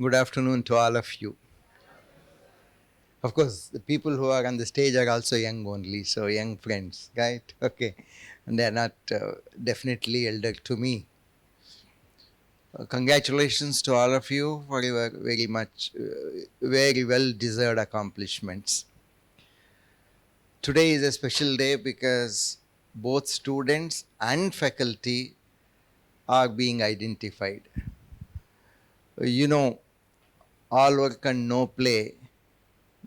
Good afternoon to all of you. Of course, the people who are on the stage are also young only, so young friends, right? Okay. And they are not definitely elder to me. Congratulations to all of you for your very much, very well deserved accomplishments. Today is a special day because both students and faculty are being identified. You know, all work and no play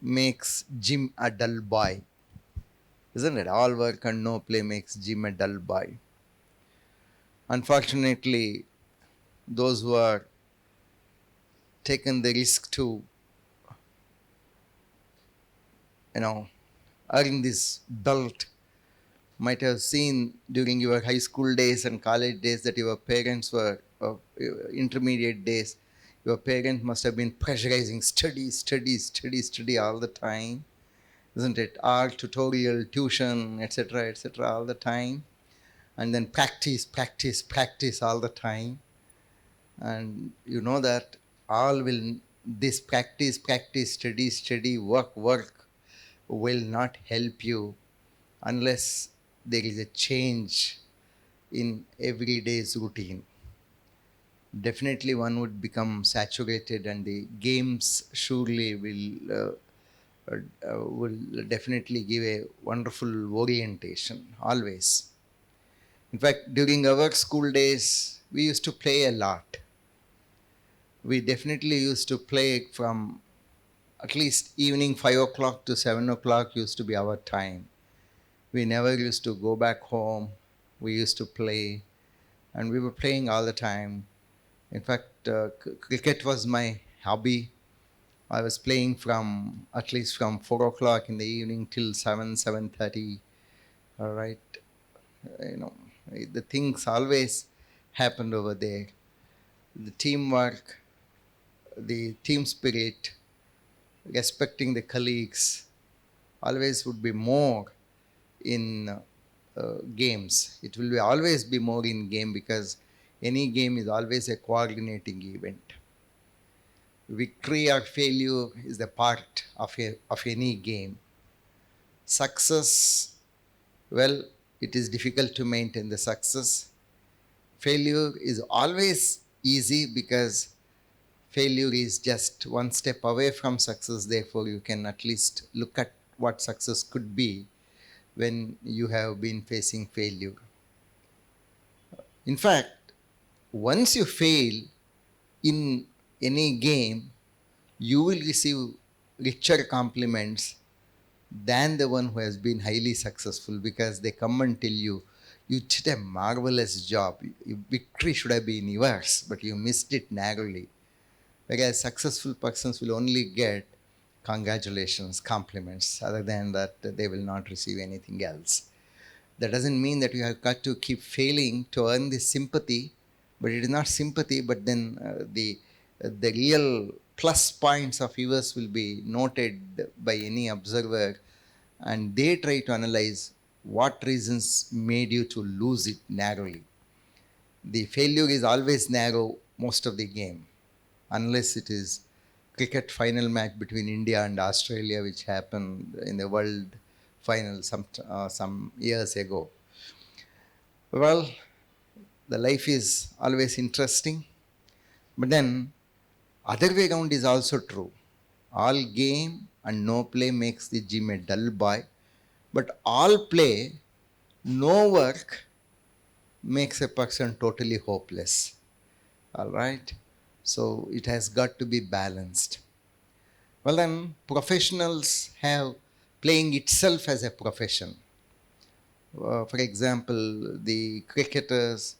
makes Jim a dull boy, isn't it? All work and no play makes Jim a dull boy. Unfortunately, those who are taken the risk to, you know, earn this belt might have seen during your high school days and college days that your parents were, intermediate days, your parents must have been pressurizing study, study, study, study all the time, isn't it? Art, tutorial, tuition, etc., etc., all the time. And then practice, practice, practice all the time. And you know that all will, this practice, practice, study, study, work, work will not help you unless there is a change in everyday's routine. Definitely one would become saturated, and the games surely will definitely give a wonderful orientation always. In fact, during our school days, we used to play a lot. We definitely used to play from at least evening 5 o'clock to 7 o'clock used to be our time. We never used to go back home. We used to play, and we were playing all the time. In fact, cricket was my hobby. I was playing from at least from 4 o'clock in the evening till 7, 7:30. All right. You know, the things always happened over there. The teamwork, the team spirit, respecting the colleagues always would be more in games. It will be always be more in game because any game is always a coordinating event. Victory or failure is the part of any game. Success, well, it is difficult to maintain the success. Failure is always easy because failure is just one step away from success. Therefore, you can at least look at what success could be when you have been facing failure. In fact, once you fail in any game, you will receive richer compliments than the one who has been highly successful, because they come and tell you, you did a marvelous job. Victory should have been yours, but you missed it narrowly. Whereas successful persons will only get congratulations, compliments. Other than that, they will not receive anything else. That doesn't mean that you have got to keep failing to earn this sympathy, but it is not sympathy, but then the real plus points of yours will be noted by any observer, and they try to analyze what reasons made you to lose it narrowly. The failure is always narrow most of the game, unless it is cricket final match between India and Australia, which happened in the World Final some years ago. Well, the life is always interesting, but then other way around is also true. All game and no play makes the gym a dull boy, but all play, no work makes a person totally hopeless. All right, so it has got to be balanced. Well, then, professionals have playing itself as a profession. For example, the cricketers,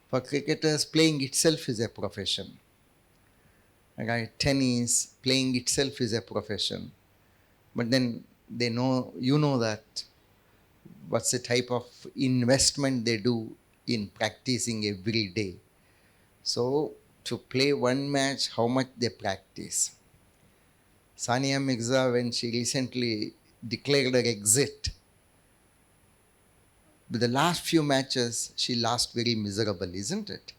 for cricketers, playing itself is a profession. Right? Tennis, playing itself is a profession. But then they know, you know that what's the type of investment they do in practicing every day. So, to play one match, how much they practice. Sania Mirza, when she recently declared her exit, the last few matches she lost very miserable, isn't it?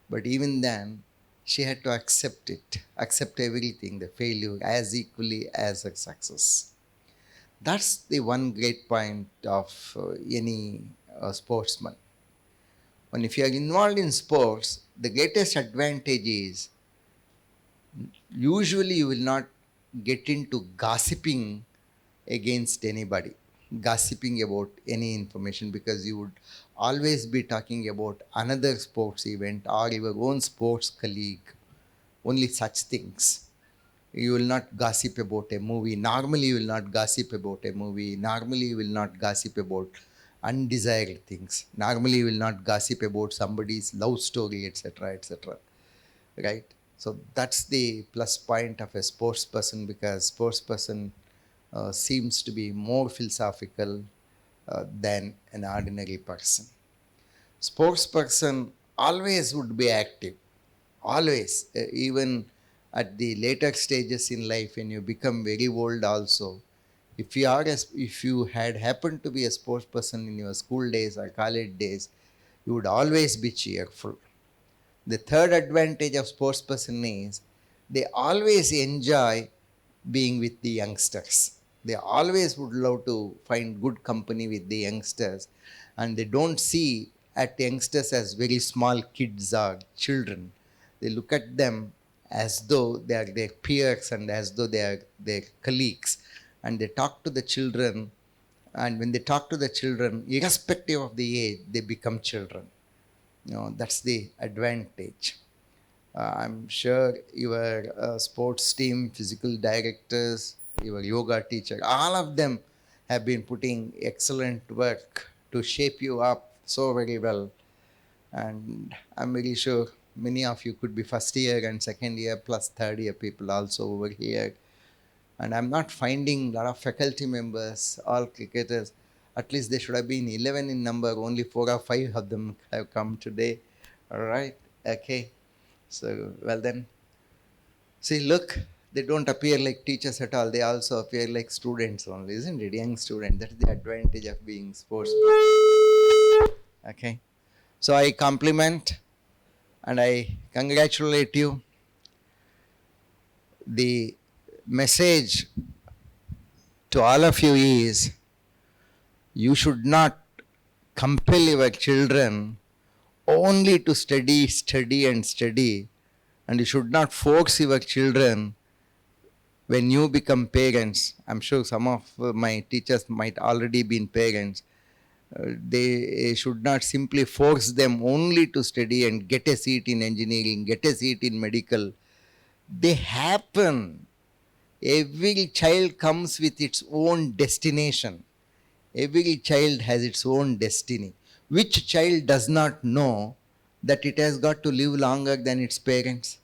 But even then, she had to accept it, accept everything, the failure as equally as a success. That's the one great point of any sportsman. And if you are involved in sports, the greatest advantage is usually you will not get into gossiping against anybody, gossiping about any information, because you would always be talking about another sports event or your own sports colleague, only such things. You will not gossip about a movie. Normally, you will not gossip about a movie. Normally, you will not gossip about undesired things. Normally, you will not gossip about somebody's love story, etc., etc. Right? So that's the plus point of a sports person, because sports person seems to be more philosophical than an ordinary person. Sports person always would be active, always, even at the later stages in life when you become very old also. If you had happened to be a sports person in your school days or college days, you would always be cheerful. The third advantage of sports person is they always enjoy being with the youngsters. They always would love to find good company with the youngsters, and they don't see at youngsters as very small kids or children. They look at them as though they are their peers and as though they are their colleagues, and they talk to the children. And when they talk to the children, irrespective of the age, they become children. That's the advantage. I'm sure your sports team, physical directors, your yoga teacher, all of them have been putting excellent work to shape you up so very well. And I'm very sure many of you could be first year and second year plus third year people also over here. And I'm not finding a lot of faculty members, all cricketers. At least they should have been 11 in number. Only 4 or 5 of them have come today. All right. Okay. So, well then, see, look, they don't appear like teachers at all. They also appear like students only, isn't it? Young student. That's the advantage of being sports. Okay. So I compliment and I congratulate you. The message to all of you is you should not compel your children only to study, study, and study, and you should not force your children when you become parents. I'm sure some of my teachers might already been parents. They should not simply force them only to study and get a seat in engineering, get a seat in medical. They happen. Every child comes with its own destination. Every child has its own destiny. Which child does not know that it has got to live longer than its parents?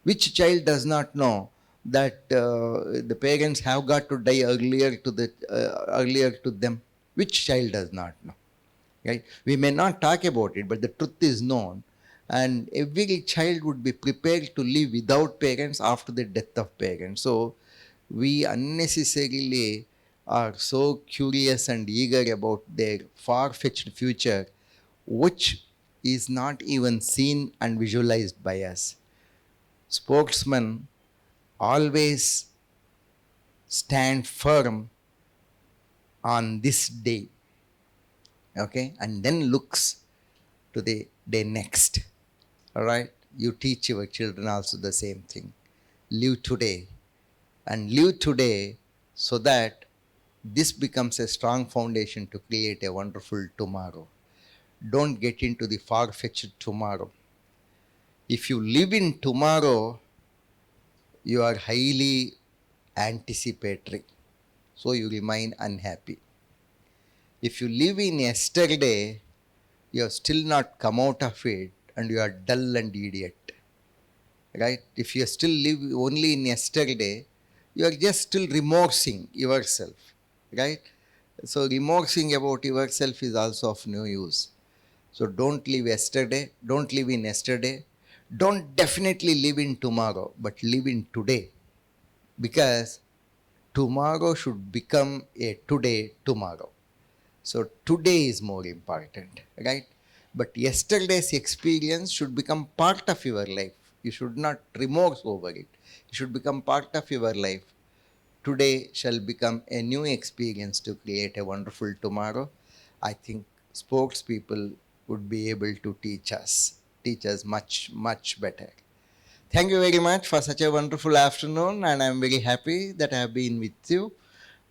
Which child does not know that the parents have got to die earlier to them? Which child does not know? Right? We may not talk about it, but the truth is known, and every child would be prepared to live without parents after the death of parents. So we unnecessarily are so curious and eager about their far-fetched future, which is not even seen and visualized by us. Sportsmen always stand firm on this day, okay, and then looks to the day next. All right, you teach your children also the same thing. Live today, and live today so that this becomes a strong foundation to create a wonderful tomorrow. Don't get into the far-fetched tomorrow. If you live in tomorrow, you are highly anticipatory, so you remain unhappy. If you live in yesterday, you have still not come out of it and you are dull and idiot. Right? If you still live only in yesterday, you are just still remorsing yourself. Right? So remorsing about yourself is also of no use. So don't live yesterday, don't live in yesterday, don't definitely live in tomorrow, but live in today. Because tomorrow should become a today tomorrow. So today is more important, right? But yesterday's experience should become part of your life. You should not remorse over it. It should become part of your life. Today shall become a new experience to create a wonderful tomorrow. I think sports people would be able to teach us much, much better. Thank you very much for such a wonderful afternoon, and I'm very happy that I have been with you.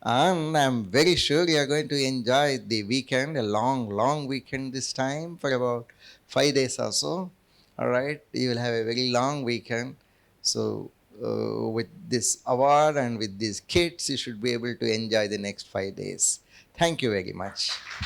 And I'm very sure you are going to enjoy the weekend, a long, long weekend this time for about 5 days or so. All right, you will have a very long weekend. So, with this award and with these kids, you should be able to enjoy the next 5 days. Thank you very much.